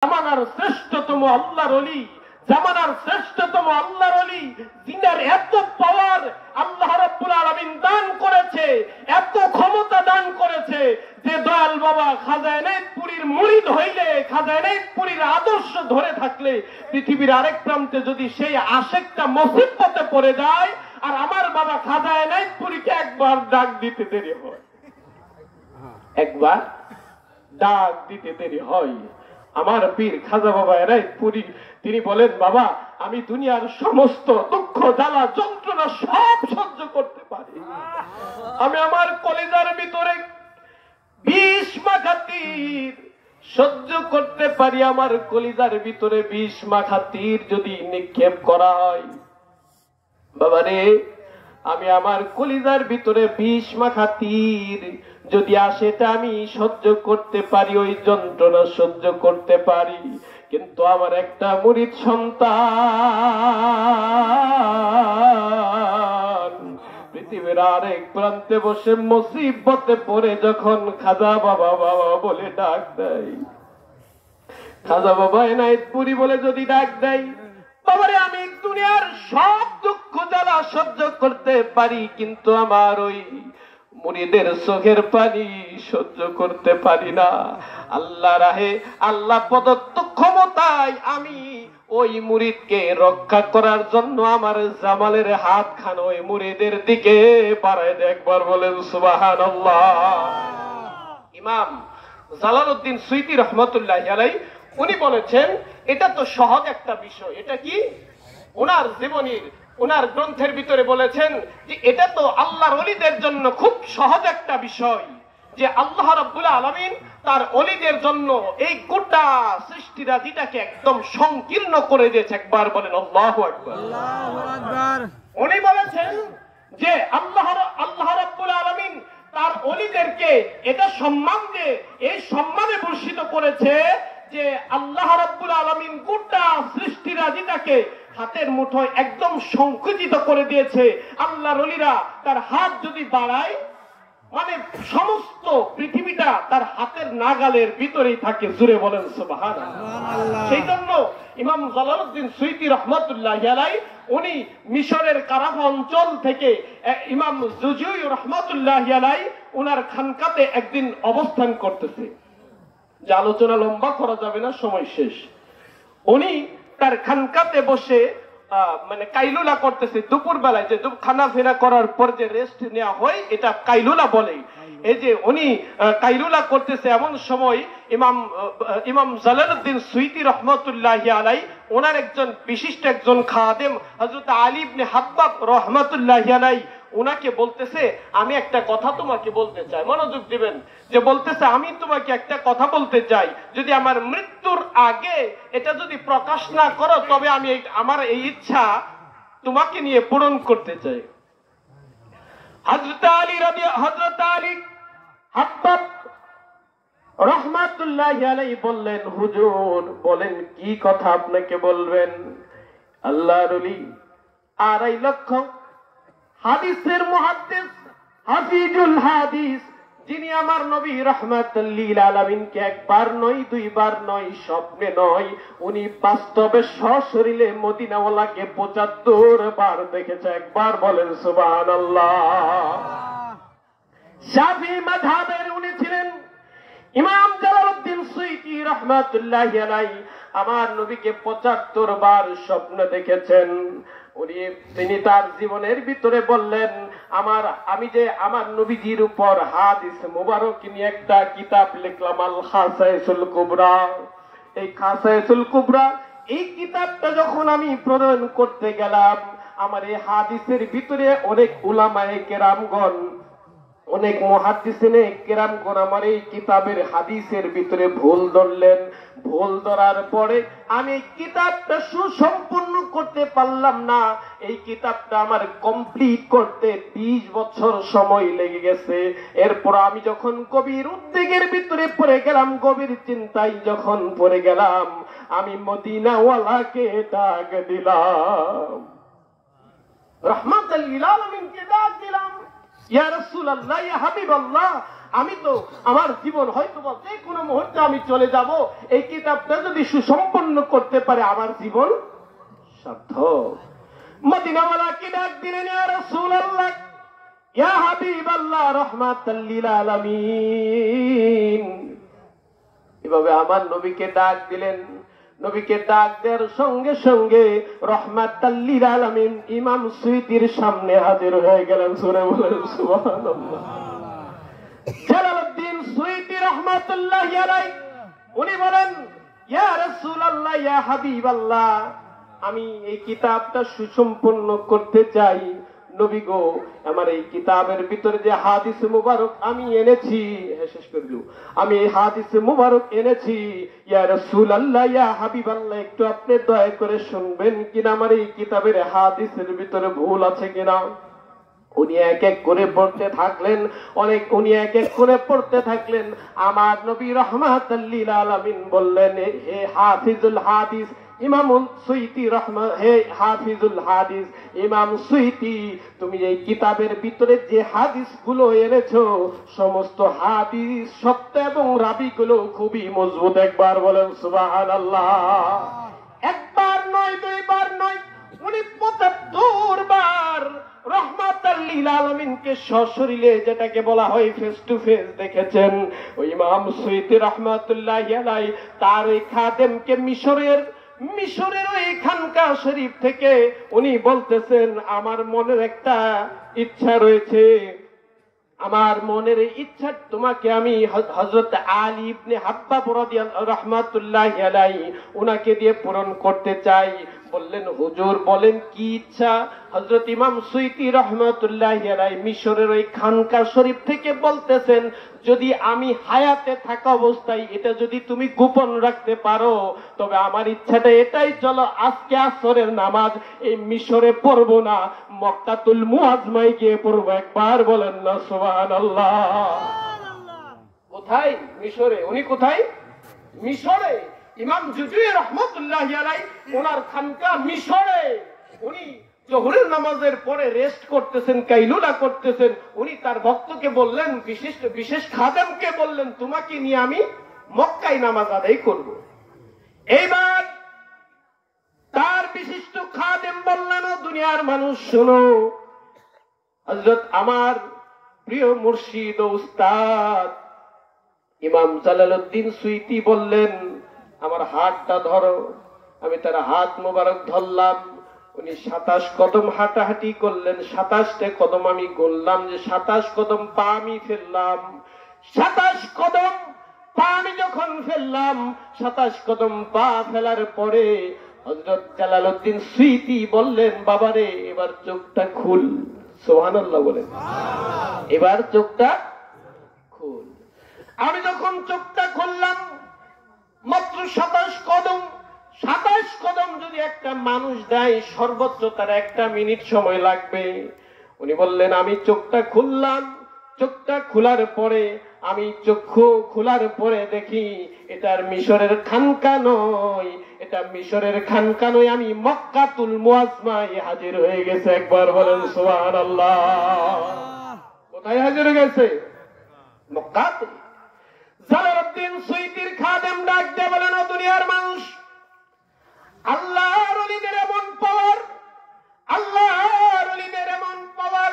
জামানার শ্রেষ্ঠতম আল্লাহর ওলি, জামানার শ্রেষ্ঠতম আল্লাহর ওলি, যিনার এত পাওয়ার আল্লাহ রাব্বুল আলামিন দান করেছে, এত ক্ষমতা দান করেছে যে দয়াল বাবা খাজা এনায়েতপুরীর মুরিদ হইলে, খাজা এনায়েতপুরীর আদর্শ ধরে থাকলে পৃথিবীর আরেক প্রান্তে যদি সেই আশেকটা মুসিবতে পড়ে যায়, আর আমার বাবা খাজা এনায়েতপুরীকে একবার ডাক দিতে দেরি হয়, একবার ডাক দিতে দেরি হয়। আমার পীর খাজা বাবা এনায়েতপুরী তিনি বলেন, বাবা আমি দুনিয়ার সমস্ত দুঃখ জ্বালা যন্ত্রণা সব সহ্য করতে পারি, আমি আমার কলিজার ভিতরে বিষ মাখা তীর সহ্য করতে পারি, আমার কলিজার ভিতরে বিষ মাখা তীর যদি নিক্ষেপ করা হয়, বাবা রে আমি আমার কলিজার ভিতরে বিষ মাখা তীর যদি আসে তা আমি সহ্য করতে পারি, ওই যন্ত্রণা সহ্য করতে পারি। কিন্তু আমার একটা মুরিদ সন্তান পৃথিবীর আরেক প্রান্তে বসে মুসিবতে পড়ে যখন খাজা বাবা বাবা বলে ডাক দেয়, খাজা বাবা এনায়েতপুরী বলে যদি ডাক দেয়, বাবারে আমি দুনিয়ার সব দুঃখ জ্বালা সহ্য করতে পারি, কিন্তু আমার ওই মুরিদের চোখের পানি সহ্য করতে পারি না। আল্লাহ রাহে, আল্লাহ প্রদত্ত ক্ষমতায় আমি ওই মুরিদকে রক্ষা করার জন্য আমার জামালের হাত খান ওই মুরিদের দিকে বাড়ায় দেয়। একবার বলেন সুবহানাল্লাহ। ইমাম জালালউদ্দিন সুয়ুতী রহমাতুল্লাহি আলাইহি উনি বলেছেন, এটা তো সহজ একটা বিষয়। এটা কি? ওনার জীবনীর, ওনার গ্রন্থের ভিতরে বলেছেন যে এটা তো আল্লাহর ওলিদের জন্য খুব সহজ একটা বিষয়, যে আল্লাহ রাব্বুল আলামিন তার ওলিদের জন্য এই গোটা সৃষ্টিরাজিটাকে একদম সংকীর্ণ করে দিয়েছে। একবার বলেন আল্লাহু আকবার। আল্লাহু আকবার। উনি বলেছেন যে আল্লাহ রাব্বুল আলামিন তার ওলিদেরকে এটা সম্মান দিয়ে, এই সম্মানে ভূষিত করেছে যে আল্লাহ রাব্বুল আলামিন গোটা সৃষ্টিরাজিটাকে হাতের মুঠোয় একদম সংকুচিত করে দিয়েছে। আল্লাহর ওলিরা তার হাত যদি বাড়ায়, মানে সমস্ত পৃথিবীটা তার হাতের নাগালের ভিতরেই থাকে। জুড়ে বলেন সুবহানাল্লাহ। সেই জন্য ইমাম জালালউদ্দিন সুয়ুতী রহমাতুল্লাহি আলাইহি উনি মিশরের কারাফা অঞ্চল থেকে ইমাম জুজুই রহমাতুল্লাহি আলাইহি ওনার খানকাতে একদিন অবস্থান করতেছে, যে আলোচনা লম্বা করা যাবে না, সময় শেষ। উনি তার খানকাতে বসে মানে কাইলুলা করতেছে দুপুর বেলায়, যে খানা ফেরা করার পর যে রেস্ট নেওয়া হয় এটা কাইলুলা বলে। এই যে উনি কাইলুলা করতেছে, এমন সময় ইমাম জালালউদ্দিন সুয়ুতী রহমাতুল্লাহি আলাইহি ওনার একজন বিশিষ্ট একজন খাদেম হযরত আলী ইবনে হাব্বাব রহমাতুল্লাহি আলাইহি ওনাকে বলতেছে, আমি একটা কথা তোমাকে বলতে চাই, মনোযোগ দিবেন। যে বলতেছে, আমি তোমাকে একটা কথা বলতে চাই, যদি আমার মৃত্যুর আগে এটা যদি প্রকাশ না করো তবে আমি আমার এই ইচ্ছা তোমাকে নিয়ে পূরণ করতে চাই। হযরত আলী হাব্বাব রহমাতুল্লাহি আলাইহি বললেন, হুজুর বলেন কি কথা আপনাকে বলবেন। আল্লাহর ওলি 2.5 লক্ষ হাদিসের মুহাদ্দিস, হাফিজুল হাদিস, যিনি আমার নবী রাহমাতুল লিল আলামিনকে একবার নয়, দুইবার নয়, স্বপ্নে নয়, উনি বাস্তবে সশরীরে মদিনাওয়ালাকে 75 বার দেখেছে। একবার বলেন সুবহানাল্লাহ। শাফি মাযহাবের উনি ছিলেন। ইমাম জালালউদ্দিন সুয়ুতী রহমাতুল্লাহি আলাইহি আমার নবীকে 75 বার স্বপ্ন দেখেছেন। তিনি তার জীবনের ভিতরে বললেন, আমি যে আমার নবীজির উপর হাদিস মুবারক নিয়ে একটা কিতাব লিখলাম, আল খাসাইসুল কুবরা। এই খাসাইসুল কুবরা এই কিতাবটা যখন আমি প্রণয়ন করতে গেলাম, আমার এই হাদিসের ভিতরে অনেক উলামায়ে কেরামগণ, অনেক মুহাদ্দিসিনে কেরামগণ আমার এই কিতাবের হাদিসের ভিতরে ভুল ধরলেন। ভুল ধরার পরে আমি কিতাবটা সুসম্পূর্ণ করতে পারলাম না। এই কিতাবটা আমার কমপ্লিট করতে 20 বছর সময় লেগে গেছে। এরপর আমি যখন গভীর উদ্বেগের ভিতরে পড়ে গেলাম, গভীর চিন্তায় যখন পড়ে গেলাম, আমি মদিনাওয়ালাকে ডাক দিলাম, রাহমাতুল লিল আলামিনকে ডাক দিলাম, ইয়া রাসূলুল্লাহ, ইয়া হাবিবাল্লাহ, আমি তো আমার জীবন হয়তো যে কোনো মুহূর্তে আমি চলে যাব, এই কিতাবটা যদি সুসম্পন্ন করতে পারে আমার জীবন সার্থক। মদিনাওয়ালাকে ডাক দিলেন, ইয়া রাসূলুল্লাহ, ইয়া হাবিবাল্লাহ, রাহমাতাল লিল আলামিন। এভাবে আমার নবীকে ডাক দিলেন। নবীকে ডাক দেওয়ার সঙ্গে সঙ্গে রাহমাতাল লিল আলামিন ইমাম সুয়ুতির সামনে হাজির হয়ে গেলেন। সূরা বলেন সুবহানাল্লাহ। জালালউদ্দিন সুয়ুতি রাহমাতুল্লাহি আলাইহি উনি বলেন, ইয়া রাসূলুল্লাহ, ইয়া হাবিবাল্লাহ, আমি এই কিতাবটা সুসম্পন্ন করতে চাই। নবী গো, আমার এই কিতাবের ভিতরে যে হাদিস মুবারক আমি এনেছি, শেষ করে দিও, আমি এই হাদিস মুবারক এনেছি, ইয়া রাসূলুল্লাহ, ইয়া হাবিবাল্লাহ, একটু আপনি দয়া করে শুনবেন কিনা, আমার এই কিতাবের হাদিসের ভিতরে ভুল আছে কিনা। উনি এক এক করে পড়তে থাকলেন, উনি এক এক করে পড়তে থাকলেন। আমার নবী রাহমাতাল লিল আলামিন বললেন, হে হাফিজুল হাদিস ইমাম সুয়ুতি হে হাফিজুল হাদিস ইমাম সুয়ুতি, তুমি এই কিতাবের ভিতরে যে হাদিসগুলো এনেছো সমস্ত হাদিস সত্য এবং রাবিগুলো খুবই মজবুত। একবার বলেন সুবহানাল্লাহ। একবার নয়, দুইবার নয়, উনি ৭৫ বার রাহমাতাল লিল আলামিনকে সশরীরে, যেটাকে বলা হয় ফেস টু ফেস, দেখেছেন। ওই ইমাম সুয়ুতি রাহমাতুল্লাহি আলাইহি তার ওই খাদেমকে মিশরের ওই খানকা শরীফ থেকে উনি বলতেছেন, আমার মনের একটা ইচ্ছা রয়েছে, আমার মনের ইচ্ছা তোমাকে আমি হযরত আলী ইবনে হাব্বাব রাদিয়াল্লাহু রাহমাতুল্লাহি আলাইহি উনাকে দিয়ে পূরণ করতে চাই। বললেন, হুজুর বলেন কি ইচ্ছা? হযরত ইমাম সুয়ুতি রাহমাতুল্লাহি আলাইহি মিশরের ওই খানকা শরীফ থেকে বলতেছেন, যদি আমি হায়াতে থাকা অবস্থায় এটা যদি তুমি গোপন রাখতে পারো, তবে আমার ইচ্ছাটা এটাই, চলো আজকে আসরের নামাজ এই মিশরে পড়বো না, মক্কাতুল মুআজ্জমায় গিয়ে পড়বো। একবার বলেন না সুবহানাল্লাহ। কোথায়? মিশরে। উনি কোথায়? মিশরে। ইমাম জুজুই রাহমাতুল্লাহি আলাইহি ওনার খানকা মিশরে। উনি জোহরের নামাজের পরে রেস্ট করতেছেন, কাইলুলা করতেছেন। উনি তার ভক্তকে বললেন, বিশেষ খাদেমকে বললেন, তোমাকে নিয়ে আমি মক্কায় নামাজ আদায় করব। এইবার তার বিশিষ্ট খাদেম বললেন, ও দুনিয়ার মানুষ শোনো, হযরত আমার প্রিয় মুর্শিদ ও উস্তাদ ইমাম জালালউদ্দিন সুয়ুতি বললেন, আমার হাতটা ধরো। আমি তার হাত মোবারক ধরলাম। উনি ২৭ কদম হাঁটাহাঁটি করলেন। ২৭টা কদম আমি গুনলাম, যে ২৭ কদম পা আমি ফেললাম। ২৭ কদম পা আমি যখন ফেললাম, ২৭ কদম পা ফেলার পরে হযরত জালালউদ্দিন সুয়ুতি বললেন, বাবারে এবার চোখটা খুল। সুবহানাল্লাহ বলেন। এবার চোখটা খুল। আমি যখন চোখটা খুললাম, মাত্র ২৭ কদম। ২৭ কদম যদি একটা মানুষ দেয়, সর্বোচ্চ তার 1 মিনিট সময় লাগবে। উনি বললেন, আমি চোখটা খুললাম। চোখটা খোলার পরে আমি চক্ষু খোলার পরে দেখি এটার মিশরের খানকা নয়, এটা মিশরের খানকা নয়, আমি মক্কাতুল মুআজ্জমায় হাজির হয়ে গেছে। একবার বলেন সুবহানাল্লাহ। কোথায় হাজির হয়ে গেছে? মক্কাতে। জালালউদ্দিন সুয়ুতির খাদেম ডাক দিয়ে বলেন, ও দুনিয়ার মানুষ, আল্লাহর ওলিদের এমন পাওয়ার, আল্লাহর ওলিদের এমন পাওয়ার,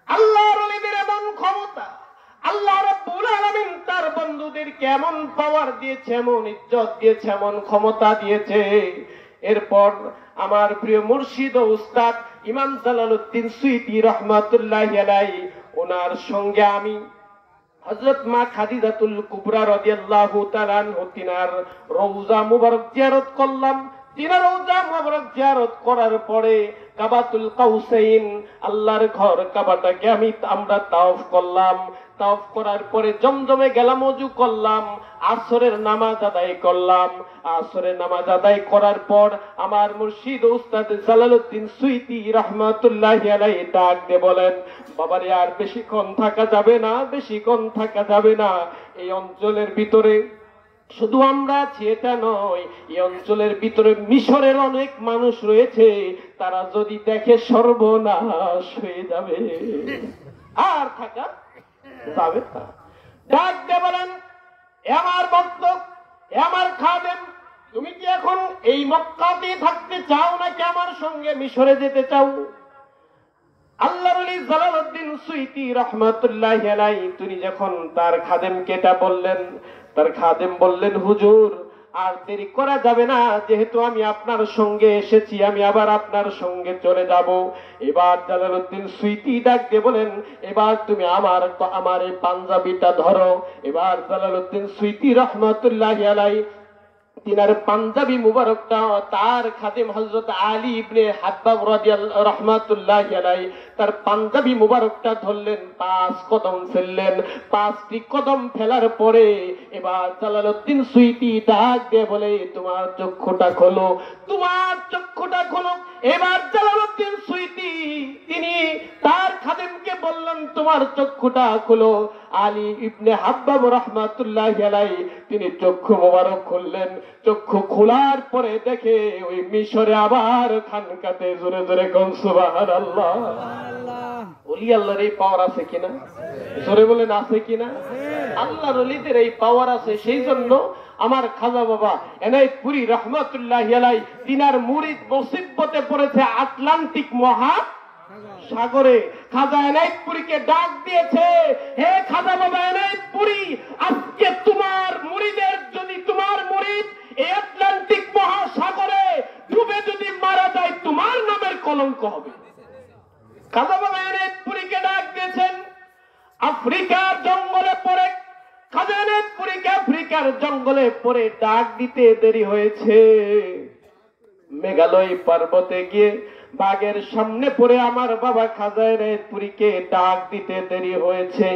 আল্লাহর ওলিদের এমন ক্ষমতা, আল্লাহ রাব্বুল আলামিন তার বন্ধুদেরকে এমন পাওয়ার দিয়েছে, এমন ইজ্জত দিয়েছে, এমন ক্ষমতা দিয়েছে। এরপর আমার প্রিয় মুর্শিদ ও উস্তাদ ইমাম জালালউদ্দিন সুয়ুতি রাহমাতুল্লাহি আলাইহি ওনার সঙ্গে আমি হযরত মা খাদিজাতুল কুবরা রাদিয়াল্লাহু তাআলা আনহা তিনার রওজা মুবারক জিয়ারত করলাম। তিনার রওজা মুবারক জিয়ারত করার পরে কাবাতুল কাউসাইন, আল্লাহর ঘর কাবাটাকে আমরা তাওয়াফ করলাম। তাওয়াফ করার পরে জমজমে গেলাম, ওযু করলাম, আসরের নামাজ আদায় করলাম। আসরের নামাজ আদায় করার পর আমার মুর্শিদ উস্তাদ জালালউদ্দিন সুয়ুতি রাহমাতুল্লাহি আলাইহি ডাক দিয়ে বলেন, বাবারে আর বেশিক্ষণ থাকা যাবে না, বেশিক্ষণ থাকা যাবে না। এই অঞ্চলের ভিতরে শুধু আমরা আছি এটা নয়, এই অঞ্চলের ভিতরে মিশরের অনেক মানুষ রয়েছে, তারা যদি দেখে সর্বনাশ হয়ে যাবে, আর থাকা যাবে না। ডাক দিয়ে বলেন, এ আমার ভক্ত, এ আমার খাদেম, তুমি কি এখন এই মক্কাতে থাকতে চাও নাকি আমার সঙ্গে মিশরে যেতে চাও? আল্লাহর ওলি জালালউদ্দিন সুয়ুতী রাহমাতুল্লাহি আলাইহি তিনি যখন তার খাদেমকে এটা বললেন, তার খাদেম বললেন, হুজুর আর দেরি করা যাবে না, যেহেতু আমি আপনার সঙ্গে এসেছি আমি আবার আপনার সঙ্গে চলে যাব। এবার জালালউদ্দিন সুয়ুতী ডাক দিয়ে বলেন, এবার তুমি আমার এই পাঞ্জাবিটা ধরো। এবার জালালউদ্দিন সুয়ুতী রাহমাতুল্লাহি আলাইহি তিনার পাঞ্জাবি মুবারকটা তার খাদেম হযরত আলী ইবনে হাব্বাব রাদিয়াল্লাহু রাহমাতুল্লাহি আলাইহি তার পাঞ্জাবি মুবারকটা ধরলেন, 5 কদম ফেললেন। 5টি কদম ফেলার পরে এবার জালালউদ্দিন সুয়ুতী ডাক দিয়ে বলে, তোমার চক্ষুটা খোলো, তোমার চক্ষুটা খোলো। এবার জালালউদ্দিন সুয়ুতী তিনি তার খাদেমকে বললেন, তোমার চক্ষুটা খোলো। আলী ইবনে হাব্বাব রাহমাতুল্লাহি আলাইহি তিনি চক্ষু মোবারক খুললেন। চক্ষু খোলার পরে দেখে ওই মিশরে আবার খানকাতে জোরে জোরে কোন সুবহানাল্লাহ। ওলি আল্লাহর এই পাওয়ার আছে কিনা? জোরে বলেন আছে কিনা? আল্লাহর ওলিদের এই পাওয়ার আছে। সেই জন্য আমার খাজা বাবা এনায়েতপুরী রাহমাতুল্লাহি আলাইহি তিনার মুরিদ মুসিবতে পড়েছে আটলান্টিক মহা সাগরে। খাজা এনায়েতপুরীকে ডাক দিয়েছে, হে খাজা বাবা এনায়েতপুরী, আজকে তোমার মুরিদের যদি তোমার মুরিদ এই আটলান্টিক মহাসাগরে ডুবে যদি মারা যায় তোমার নামের কলঙ্ক হবে। খাজা বাবা এনায়েতপুরীকে ডাক দিয়েছেন। আফ্রিকার জঙ্গলে পড়ে খাজা এনায়েতপুরীকে আফ্রিকার জঙ্গলে পড়ে ডাক দিতে দেরি হয়েছে। মেঘালয় পর্বতে গিয়ে বাঘের সামনে পড়ে আমার বাবা খাজা এনায়েতপুরীকে ডাক দিতে দেরি হয়েছে।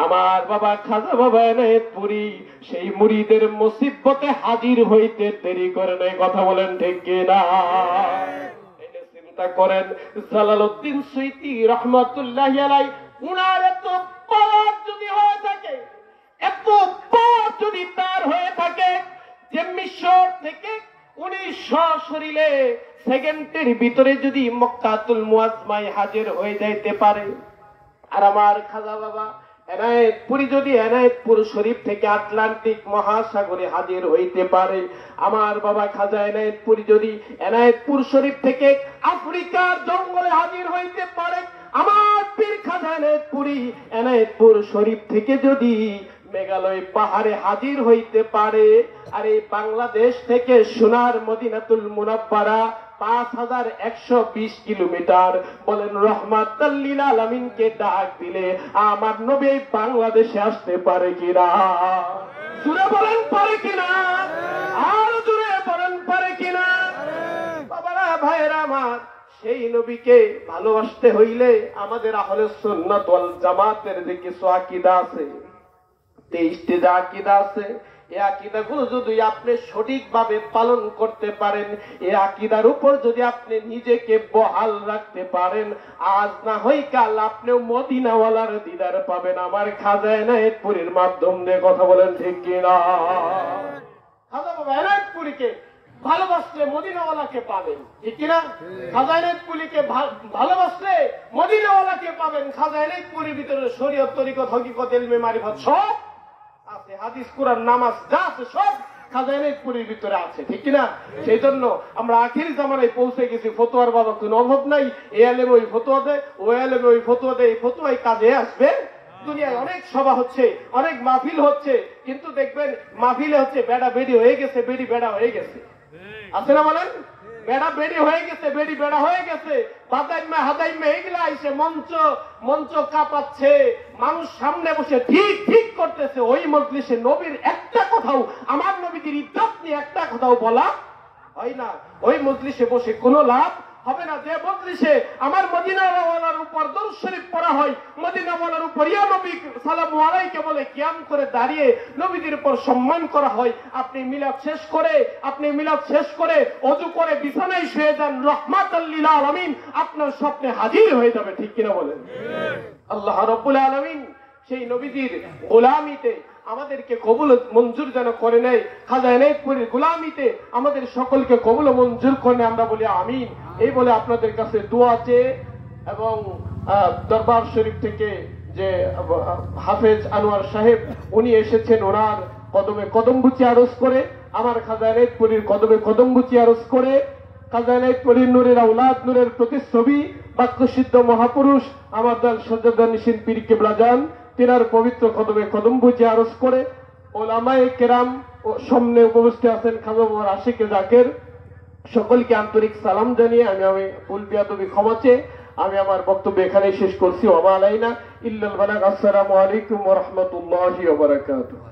আমার বাবা খাজা বাবা এনায়েতপুরী সেই মুরিদের মুসিবতে হাজির হইতে দেরি করে নাই। কথা বলেন ঠিক কিনা? চিন্তা করেন, জালালউদ্দিন সুয়ুতী রাহমাতুল্লাহি আলাইহি উনার এত পাওয়ার যদি হয়ে থাকে, এত পাওয়ার যদি তার হয়ে থাকে যে মিশর থেকে উনি সশরীরে সেকেন্ডের ভিতরে যদি মক্কাতুল মুআজ্জমায় হাজির হয়ে যাইতে পারে, আর আমার খাজা বাবা এনায়েতপুরী যদি এনায়েতপুর শরীফ থেকে আটলান্টিক মহাসাগরে হাজির হইতে পারে, আমার বাবা খাজা এনায়েতপুরী যদি এনায়েতপুর শরীফ থেকে আফ্রিকার জঙ্গলে হাজির হইতে পারে, আমার পীর খাজা এনায়েতপুরী এনায়েতপুর শরীফ থেকে যদি মেঘালয় পাহাড়ে হাজির হইতে পারে, আর এই বাংলাদেশ থেকে সোনার মদিনাতুল মুনাব্বারা 5120 কিলোমিটার, বলেন রহমাতাল লিল আলামিনকে ডাক দিলে আমার নবী বাংলাদেশে আসতে পারে কিনা? জোরে বলেন পারে কিনা? আর জোরে বলেন পারে কিনা? বাবারা ভাইরা আমার, সেই নবীকে ভালোবাসতে হইলে আমাদের আহলে সুন্নাত ওয়াল জামাতের যে কিছু আকীদা আছে, 23টি যে আকীদা আছে, এই আকীদাগুলো যদি আপনি সঠিকভাবে পালন করতে পারেন, এই আকীদার উপর যদি আপনি নিজেকে বহাল রাখতে পারেন, আজ না হয় কাল আপনিও মদিনাওয়ালার দিদার পাবেন আমার খাজা এনায়েতপুরীর মাধ্যম দিয়ে। কথা বলেন ঠিক কিনা? খাজা বাবা এনায়েতপুরীকে ভালোবাসলে মদিনাওয়ালাকে পাবেন, ঠিক কিনা? খাজা এনায়েতপুরীকে ভালোবাসলে মদিনাওয়ালাকে পাবেন। খাজা এনায়েতপুরীর ভিতরে শরীয়ত, তরিকত, হকিকত, ইলমে, মারিফত সব আছে, হাদিস, কুরআন, নামাজ যা আছে সব খাজা এনায়েতপুরীর ভিতরে আছে, ঠিক কিনা? সেই জন্য আমরা আখির জামানায় পৌঁছে গেছি। ফতোয়ার বাবা কোনো অভাব নাই। এ আলেম ওই ফতোয়া দেয়, ও আলেম ওই ফতোয়া দেয়, এই ফতোয়াই কাজে আসবে। দুনিয়ায় অনেক সভা হচ্ছে, অনেক মাহফিল হচ্ছে, কিন্তু দেখবেন মাহফিলে হচ্ছে বেড়া বেড়ি হয়ে গেছে, বেড়ি বেড়া হয়ে গেছে, আছে না বলেন? বেড়া বেড়ি হয়ে গেছে, বেড়ি বেড়া হয়ে গেছে, বাদাইমা হাদাইমা এগুলা এসে মঞ্চ কাঁপাচ্ছে, মানুষ সামনে বসে ঠিক ঠিক করতেছে। ওই মজলিসে নবীর একটা কথাও, আমার নবীদের ইজ্জত নিয়ে একটা কথাও বলা হয় না। ওই মজলিসে বসে কোনো লাভ হবে না। যে মজলিসে আমার মদিনাওয়ালার উপর দরুদ শরীফ পড়া হয়, মদিনাওয়ালার উপর ইয়া নবী সালামু আলাইকা বলে কিয়াম করে দাঁড়িয়ে নবীদের উপর সম্মান করা হয়, আপনি মিলাদ শেষ করে ওযু করে বিছানায় শুয়ে যান, রহমাতাল লিল আলামিন আপনার স্বপ্নে হাজির হয়ে যাবে, ঠিক কিনা বলেন? আল্লাহ রাব্বুল আলামিন সেই নবীদের গোলামিতে আমাদেরকে কবুল মঞ্জুর যেন করে নেয়। খাজা এনায়েতপুরীর গোলামিতে আমাদের সকলকে কবুল মঞ্জুর করে নেয়, আমরা বলি আমিন। এই বলে আপনাদের কাছে দোয়া চেয়ে এবং দরবার শরীফ থেকে যে হাফেজ আনোয়ার সাহেব উনি এসেছেন ওনার কদমে কদমবুচি আরজ করে, আমার খাজা এনায়েতপুরীর কদমে কদমবুচি আরজ করে, খাজা এনায়েতপুরীর নূরের আওলাদ, নূরের প্রতিচ্ছবি, বাক্যসিদ্ধ মহাপুরুষ আমার দল সজ্জাদার নিশিন পীর কিবলা যান তিনার পবিত্র কদমে কদমবুচি আরজ করে, ওলামায়ে কেরাম সামনে উপস্থিত আছেন, খাজা বাবার আশিকে জাকের, সকলকে আন্তরিক সালাম জানিয়ে আমি ভুল বিয়াদবি ক্ষমা চেয়ে আমি আমার বক্তব্য এখানে শেষ করছি। ওয়া মা আলাইনা ইল্লাল বালাগ। আসসালামু আলাইকুম ওয়া রাহমাতুল্লাহি ওয়া বারাকাতুহু।